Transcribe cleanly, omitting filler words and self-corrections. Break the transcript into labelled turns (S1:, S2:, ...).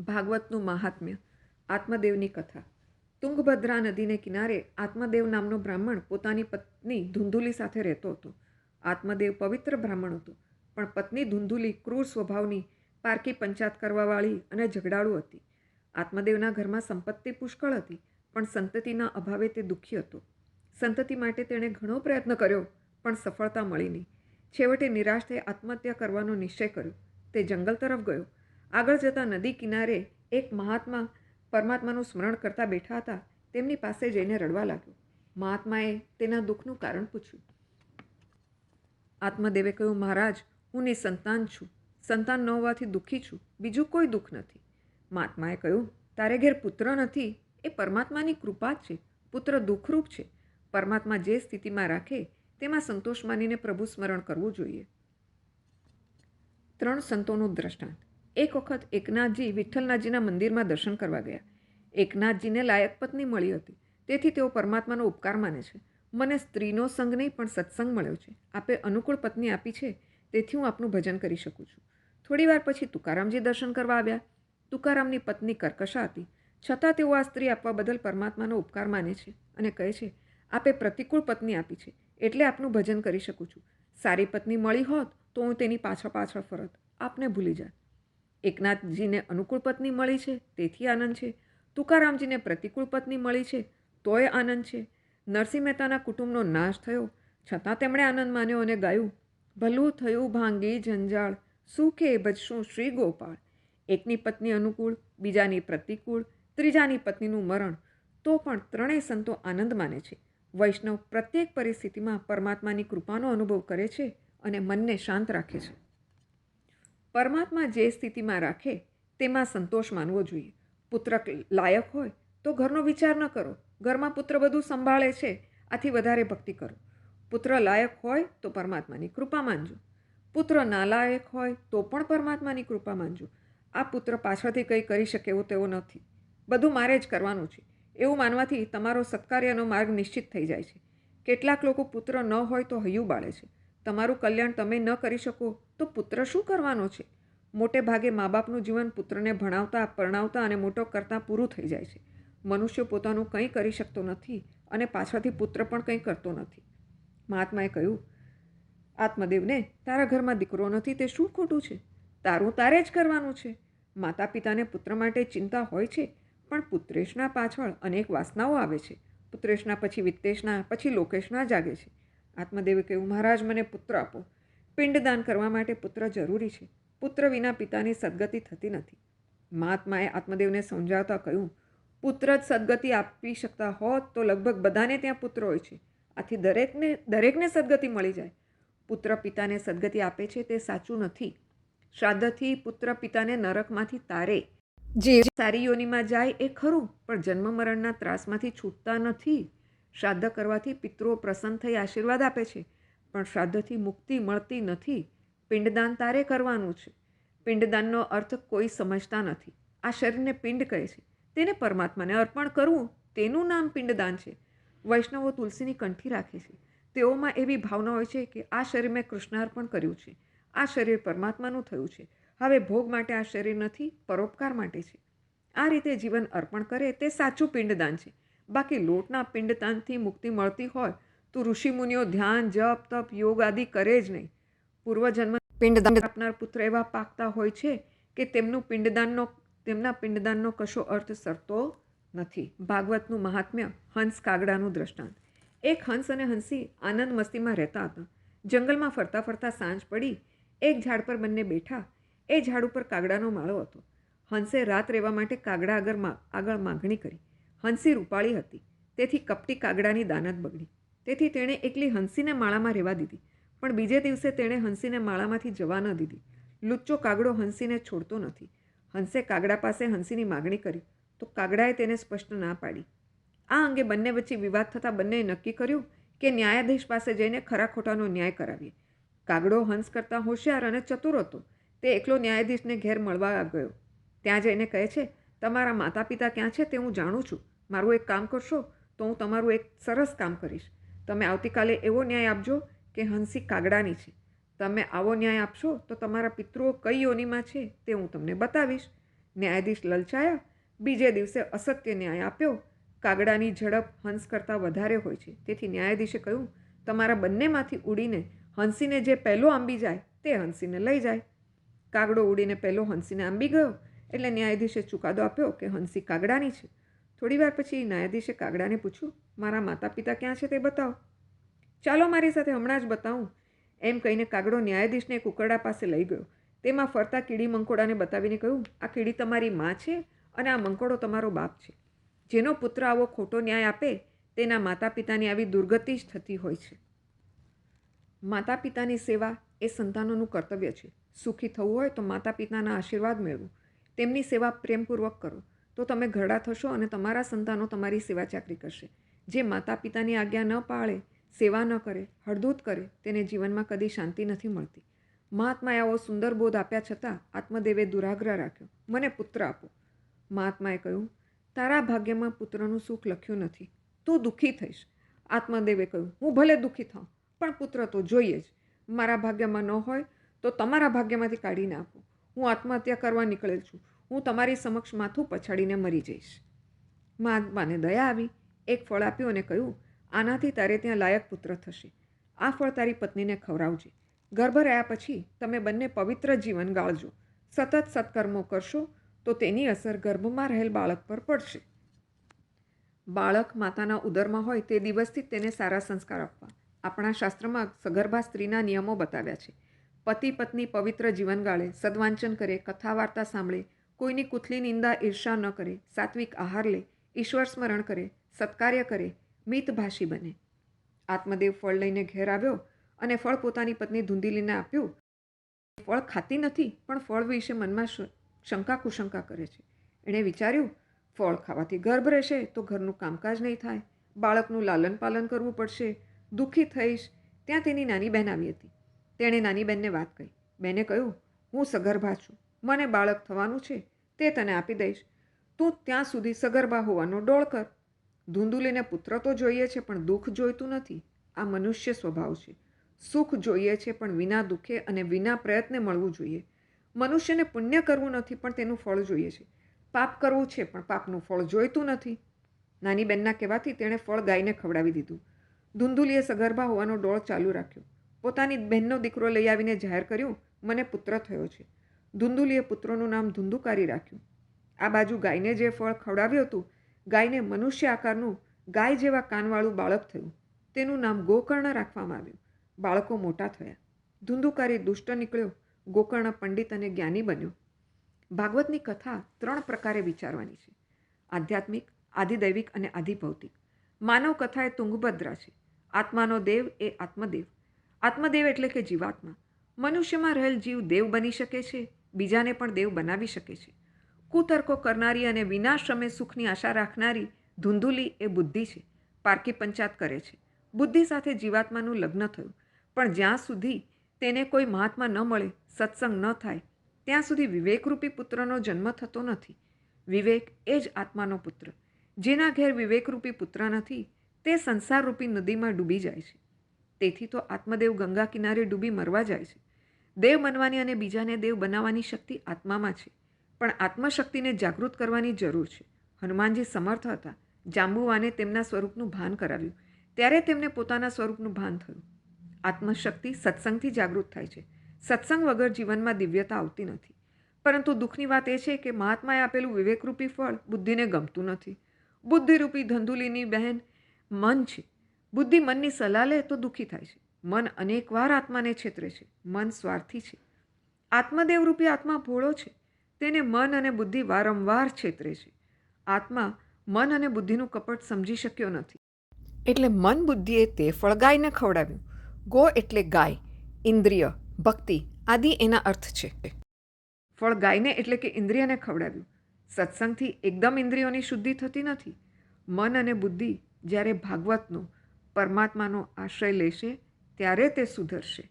S1: ભાગવતનું મહાત્મ્ય. આત્મદેવની કથા. તુંગભદ્રા નદીને કિનારે આત્મદેવ નામનો બ્રાહ્મણ પોતાની પત્ની ધુંધુલી સાથે રહેતો હતો. આત્મદેવ પવિત્ર બ્રાહ્મણ હતો, પણ પત્ની ધુંધુલી ક્રૂર સ્વભાવની, પારકી પંચાત કરવાવાળી અને ઝઘડાળુ હતી. આત્મદેવના ઘરમાં સંપત્તિ પુષ્કળ હતી, પણ સંતતિના અભાવે તે દુઃખી હતો. સંતતિ માટે તેણે ઘણો પ્રયત્ન કર્યો, પણ સફળતા મળી નહીં. છેવટે નિરાશ થઈ આત્મહત્યા કરવાનો નિશ્ચય કર્યો. તે જંગલ તરફ ગયો. આગળ જતાં નદી કિનારે એક મહાત્મા પરમાત્માનું સ્મરણ કરતા બેઠા હતા. તેમની પાસે જઈને રડવા લાગ્યો. મહાત્માએ તેના દુઃખનું કારણ પૂછ્યું. આત્મદેવે કહ્યું, મહારાજ, હું નિસંતાન છું. સંતાન ન હોવાથી દુઃખી છું, બીજું કોઈ દુઃખ નથી. મહાત્માએ કહ્યું, તારે ઘેર પુત્ર નથી, એ પરમાત્માની કૃપા જ છે. પુત્ર દુઃખરૂપ છે. પરમાત્મા જે સ્થિતિમાં રાખે તેમાં સંતોષ માનીને પ્રભુ સ્મરણ કરવું જોઈએ. 3 સંતોનું દ્રષ્ટાંત. એક વખત એકનાથજી વિઠ્ઠલનાથજીના મંદિરમાં દર્શન કરવા ગયા. એકનાથજીને લાયક પત્ની મળી હતી, તેથી તેઓ પરમાત્માનો ઉપકાર માને છે. મને સ્ત્રીનો સંગ નહીં પણ સત્સંગ મળ્યો છે. આપે અનુકૂળ પત્ની આપી છે, તેથી હું આપનું ભજન કરી શકું છું. થોડી વાર પછી તુકારામજી દર્શન કરવા આવ્યા. તુકારામની પત્ની કર્કશા હતી, છતાં તેઓ આ સ્ત્રી આપવા બદલ પરમાત્માનો ઉપકાર માને છે અને કહે છે, આપે પ્રતિકૂળ પત્ની આપી છે, એટલે આપનું ભજન કરી શકું છું. સારી પત્ની મળી હોત તો હું તેની પાછળ ફરત, આપને ભૂલી જાત. એકનાથજીને અનુકૂળ પત્ની મળી છે, તેથી આનંદ છે. તુકારામજીને પ્રતિકૂળ પત્ની મળી છે, તોય આનંદ છે. નરસિંહ મહેતાના કુટુંબનો નાશ થયો, છતાં તેમણે આનંદ માન્યો અને ગાયું, ભલું થયું ભાંગી જંજાળ, સુખે ભજશું શ્રી ગોપાળ. એકની પત્ની અનુકૂળ, બીજાની પ્રતિકૂળ, ત્રીજાની પત્નીનું મરણ, તો પણ ત્રણેય સંતો આનંદ માને છે. વૈષ્ણવ પ્રત્યેક પરિસ્થિતિમાં પરમાત્માની કૃપાનો અનુભવ કરે છે અને મનને શાંત રાખે છે. પરમાત્મા જે સ્થિતિમાં રાખે તેમાં સંતોષ માનવો જોઈએ. પુત્ર લાયક હોય તો ઘરનો વિચાર ન કરો. ઘરમાં પુત્ર બધું સંભાળે છે, આથી વધારે ભક્તિ કરો. પુત્ર લાયક હોય તો પરમાત્માની કૃપા માનજો. પુત્ર નાલાયક હોય તો પણ પરમાત્માની કૃપા માનજો. આ પુત્ર પાછળથી કંઈ કરી શકે એવો તેવો નથી, બધું મારે જ કરવાનું છે, એવું માનવાથી તમારો સત્કાર્યનો માર્ગ નિશ્ચિત થઈ જાય છે. કેટલાક લોકો પુત્ર ન હોય તો હૈયું બાળે છે. તમારું કલ્યાણ તમે ન કરી શકો તો પુત્ર શું કરવાનો છે? મોટે ભાગે મા બાપનું જીવન પુત્રને ભણાવતા, પરણાવતા અને મોટો કરતાં પૂરું થઈ જાય છે. મનુષ્ય પોતાનું કંઈ કરી શકતો નથી અને પાછળથી પુત્ર પણ કંઈ કરતો નથી. મહાત્માએ કહ્યું, આત્મદેવને, તારા ઘરમાં દીકરો નથી તે શું ખોટું છે? તારું તારે જ કરવાનું છે. માતા પિતાને પુત્ર માટે ચિંતા હોય છે, પણ પુત્રેશના પાછળ અનેક વાસનાઓ આવે છે. પુત્રેશના પછી વિત્તેશના, પછી લોકેશના જાગે છે. આત્મદેવે કહ્યું, મહારાજ, મને પુત્ર આપો. પિંડદાન કરવા માટે પુત્ર જરૂરી છે. પુત્ર વિના પિતાની સદગતિ થતી નથી. મહાત્માએ આત્મદેવને સમજાવતા કહ્યું, પુત્ર જ સદગતિ આપી શકતા હોત તો લગભગ બધાને ત્યાં પુત્ર હોય છે, આથી દરેકને સદગતિ મળી જાય. પુત્ર પિતાને સદગતિ આપે છે તે સાચું નથી. શ્રાદ્ધથી પુત્ર પિતાને નરકમાંથી તારે. જે સારી યોનિમાં જાય એ ખરું, પણ જન્મ મરણના ત્રાસમાંથી છૂટતા નથી. શ્રાદ્ધ કરવાથી પિતૃઓ પ્રસન્ન થઈ આશીર્વાદ આપે છે, પણ શ્રાદ્ધથી મુક્તિ મળતી નથી. પિંડદાન તારે કરવાનું છે. પિંડદાનનો અર્થ કોઈ સમજતા નથી. આ શરીરને પિંડ કહે છે, તેને પરમાત્માને અર્પણ કરવું તેનું નામ પિંડદાન છે. વૈષ્ણવો તુલસીની કંઠી રાખે છે. તેઓમાં એવી ભાવના હોય છે કે આ શરીર મેં કૃષ્ણાર્પણ કર્યું છે, આ શરીર પરમાત્માનું થયું છે, હવે ભોગ માટે આ શરીર નથી, પરોપકાર માટે છે. આ રીતે જીવન અર્પણ કરે તે સાચું પિંડદાન છે. બાકી લોટના પિંડદાનથી મુક્તિ મળતી હોય તો ઋષિમુનિઓ ધ્યાન, જપ, તપ, યોગ આદિ કરે જ નહીં. પૂર્વજન્મ પિંડદાન આપનાર પુત્ર એવા પાકતા હોય છે કે તેમના પિંડદાનનો કશો અર્થ સરતો નથી. ભાગવતનું મહાત્મ્ય. હંસ કાગડાનું દ્રષ્ટાંત. એક હંસ અને હંસી આનંદ મસ્તીમાં રહેતા હતા. જંગલમાં ફરતા ફરતા સાંજ પડી. એક ઝાડ પર બંને બેઠા. એ ઝાડ ઉપર કાગડાનો માળો હતો. હંસે રાત રહેવા માટે કાગડા આગળ માગણી કરી. હંસી રૂપાળી હતી, તેથી કપટી કાગડાની દાનત બગડી. તેથી તેણે એકલી હંસીને માળામાં રહેવા દીધી, પણ બીજે દિવસે તેણે હંસીને માળામાંથી જવા ન દીધી. લુચ્ચો કાગડો હંસીને છોડતો નથી. હંસે કાગડા પાસે હંસીની માગણી કરી તો કાગડાએ તેને સ્પષ્ટ ના પાડી. આ અંગે બંને વચ્ચે વિવાદ થતાં બંનેએ નક્કી કર્યું કે ન્યાયાધીશ પાસે જઈને ખરા ખોટાનો ન્યાય કરાવીએ. કાગડો હંસ કરતાં હોશિયાર અને ચતુર હતો. તે એકલો ન્યાયાધીશને ઘેર મળવા ગયો. ત્યાં જઈને કહે છે, તમારા માતા પિતા ક્યાં છે તે હું જાણું છું. મારું એક કામ કરશો તો હું તમારું એક સરસ કામ કરીશ. તમે આવતીકાલે એવો ન્યાય આપજો કે હંસી કાગડાની છે. તમે આવો ન્યાય આપશો તો તમારા પિતૃઓ કઈ યોનિમાં છે તે હું તમને બતાવીશ. ન્યાયાધીશ લલચાયા. બીજે દિવસે અસત્ય ન્યાય આપ્યો. કાગડાની ઝડપ હંસ કરતાં વધારે હોય છે, તેથી ન્યાયાધીશે કહ્યું, તમારા બંનેમાંથી ઉડીને હંસીને જે પહેલો આંબી જાય તે હંસીને લઈ જાય. કાગડો ઉડીને પહેલો હંસીને આંબી ગયો એટલે ન્યાયાધીશે ચુકાદો આપ્યો કે હંસી કાગડાની છે. થોડી વાર પછી ન્યાયાધીશે કાગડાને પૂછ્યું, મારા માતા પિતા ક્યાં છે તે બતાવો. ચાલો મારી સાથે, હમણાં જ બતાવું. એમ કહીને કાગડો ન્યાયાધીશને એક ઉકરડા પાસે લઈ ગયો. તેમાં ફરતા કીડી મંકોડાને બતાવીને કહ્યું, આ કીડી તમારી માં છે અને આ મંકોડો તમારો બાપ છે. જેનો પુત્ર આવો ખોટો ન્યાય આપે તેના માતા પિતાની આવી દુર્ગતિ જ થતી હોય છે. માતા પિતાની સેવા એ સંતાનોનું કર્તવ્ય છે. સુખી થવું હોય તો માતા પિતાના આશીર્વાદ મેળવો. તેમની સેવા પ્રેમપૂર્વક કરો તો તમે ઘરડા થશો અને તમારા સંતાનો તમારી સેવા ચાકરી કરશે. જે માતા પિતાની આજ્ઞા ન પાળે, સેવા ન કરે, હળદૂત કરે, તેને જીવનમાં કદી શાંતિ નથી મળતી. મહાત્માએ આવો સુંદર બોધ આપ્યા છતાં આત્મદેવે દુરાગ્રહ રાખ્યો, મને પુત્ર આપો. મહાત્માએ કહ્યું, તારા ભાગ્યમાં પુત્રનું સુખ લખ્યું નથી, તું દુઃખી થઈશ. આત્મદેવે કહ્યું, હું ભલે દુઃખી થાઉં પણ પુત્ર તો જોઈએ જ. મારા ભાગ્યમાં ન હોય તો તમારા ભાગ્યમાંથી કાઢીને આપો. હું આત્મહત્યા કરવા નીકળેલ છું. હું તમારી સમક્ષ માથું પછાડીને મરી જઈશ. મહાત્માને દયા આવી. એક ફળ આપ્યું અને કહ્યું, આનાથી તારે ત્યાં લાયક પુત્ર થશે. આ ફળ તારી પત્નીને ખવડાવજે. ગર્ભ રહ્યા પછી તમે બંને પવિત્ર જીવન ગાળજો. સતત સત્કર્મો કરશો તો તેની અસર ગર્ભમાં રહેલ બાળક પર પડશે. બાળક માતાના ઉદરમાં હોય તે દિવસથી જ તેને સારા સંસ્કાર આપવા. આપણા શાસ્ત્રમાં સગર્ભા સ્ત્રીના નિયમો બતાવ્યા છે. પતિ પત્ની પવિત્ર જીવન ગાળે, સદવાંચન કરે, કથા વાર્તા સાંભળે, કોઈની કુથલી નિંદા ઈર્ષા ન કરે, સાત્વિક આહાર લે, ઈશ્વર સ્મરણ કરે, સત્કાર્ય કરે, મિતભાષી બને. આત્મદેવ ફળ લઈને ઘેર આવ્યો અને ફળ પોતાની પત્ની ધુંધીલીને આપ્યું. ફળ ખાતી નથી પણ ફળ વિશે મનમાં શંકા કુશંકા કરે છે. એણે વિચાર્યું, ફળ ખાવાથી ગર્ભ રહેશે તો ઘરનું કામકાજ નહીં થાય, બાળકનું લાલન પાલન કરવું પડશે, દુઃખી થઈશ. ત્યાં તેની નાની બહેન આવી હતી. તેણે નાની બહેનને વાત કહી. બહેને કહ્યું, હું સગર્ભા છું, મને બાળક થવાનું છે, તે તને આપી દઈશ. તું ત્યાં સુધી સગર્ભા હોવાનો ડોળ કર. ધુંધુલીને પુત્ર તો જોઈએ છે પણ દુઃખ જોઈતું નથી. આ મનુષ્ય સ્વભાવ છે. સુખ જોઈએ છે પણ વિના દુઃખે અને વિના પ્રયત્ને મળવું જોઈએ. મનુષ્યને પુણ્ય કરવું નથી પણ તેનું ફળ જોઈએ છે. પાપ કરવું છે પણ પાપનું ફળ જોઈતું નથી. નાની બહેનના કહેવાથી તેણે ફળ ગાયને ખવડાવી દીધું. ધુંધુલીએ સગર્ભા હોવાનો ડોળ ચાલુ રાખ્યો. પોતાની બહેનનો દીકરો લઈ આવીને જાહેર કર્યું, મને પુત્ર થયો છે. ધુંધુલીએ પુત્રનું નામ ધુંધુકારી રાખ્યું. આ બાજુ ગાયને જે ફળ ખવડાવ્યું હતું, ગાયને મનુષ્ય આકારનું ગાય જેવા કાનવાળું બાળક થયું. તેનું નામ ગોકર્ણ રાખવામાં આવ્યું. બાળકો મોટા થયા. ધુંધુકારી દુષ્ટ નીકળ્યો, ગોકર્ણ પંડિત અને જ્ઞાની બન્યો. ભાગવતની કથા 3 પ્રકારે વિચારવાની છે: આધ્યાત્મિક, આધિદૈવિક અને આધિભૌતિક. માનવ કથા એ તુંગભદ્રા છે. આત્માનો દેવ એ આત્મદેવ. આત્મદેવ એટલે કે જીવાત્મા. મનુષ્યમાં રહેલ જીવ દેવ બની શકે છે, બીજાને પણ દેવ બનાવી શકે છે. કુતર્કો કરનારી અને વિનાશ્રમે સુખની આશા રાખનારી ધુંધુલી એ બુદ્ધિ છે. પારકી પંચાત કરે છે. બુદ્ધિ સાથે જીવાત્માનું લગ્ન થયું, પણ જ્યાં સુધી તેને કોઈ મહાત્મા ન મળે, સત્સંગ ન થાય, ત્યાં સુધી વિવેકરૂપી પુત્રનો જન્મ થતો નથી. વિવેક એ જ આત્માનો પુત્ર. જેના ઘેર વિવેકરૂપી પુત્ર નથી તે સંસારરૂપી નદીમાં ડૂબી જાય છે. તેથી તો આત્મદેવ ગંગા કિનારે ડૂબી મરવા જાય છે. દેવ બનવાની અને બીજાને દેવ બનાવવાની શક્તિ આત્મામાં છે, પણ આત્મશક્તિને જાગૃત કરવાની જરૂર છે. હનુમાનજી સમર્થ હતા. જાંબુવાને તેમના સ્વરૂપનું ભાન કરાવ્યું, ત્યારે તેમને પોતાના સ્વરૂપનું ભાન થયું. આત્મશક્તિ સત્સંગથી જાગૃત થાય છે. સત્સંગ વગર જીવનમાં દિવ્યતા આવતી નથી. પરંતુ દુઃખની વાત એ છે કે મહાત્માએ આપેલું વિવેકરૂપી ફળ બુદ્ધિને ગમતું નથી. બુદ્ધિરૂપી ધંધુલીની બહેન મન છે. બુદ્ધિ મનની સલાહ લે તો દુઃખી થાય છે. મન અનેકવાર આત્માને છેતરે છે. મન સ્વાર્થી છે. આત્મદેવરૂપી આત્મા ભોળો છે. તેને મન અને બુદ્ધિ વારંવાર છેતરે છે. આત્મા મન અને બુદ્ધિનું કપટ સમજી શક્યો નથી. એટલે મન બુદ્ધિએ તે ફળ ગાયને ખવડાવ્યું. ગો એટલે ગાય, ઇન્દ્રિય, ભક્તિ આદિ એના અર્થ છે. ફળ ગાયને એટલે કે ઇન્દ્રિયને ખવડાવ્યું. સત્સંગથી એકદમ ઇન્દ્રિયોની શુદ્ધિ થતી નથી. મન અને બુદ્ધિ જ્યારે ભાગવતનો, પરમાત્માનો આશ્રય લેશે ત્યારે તે સુધરશે.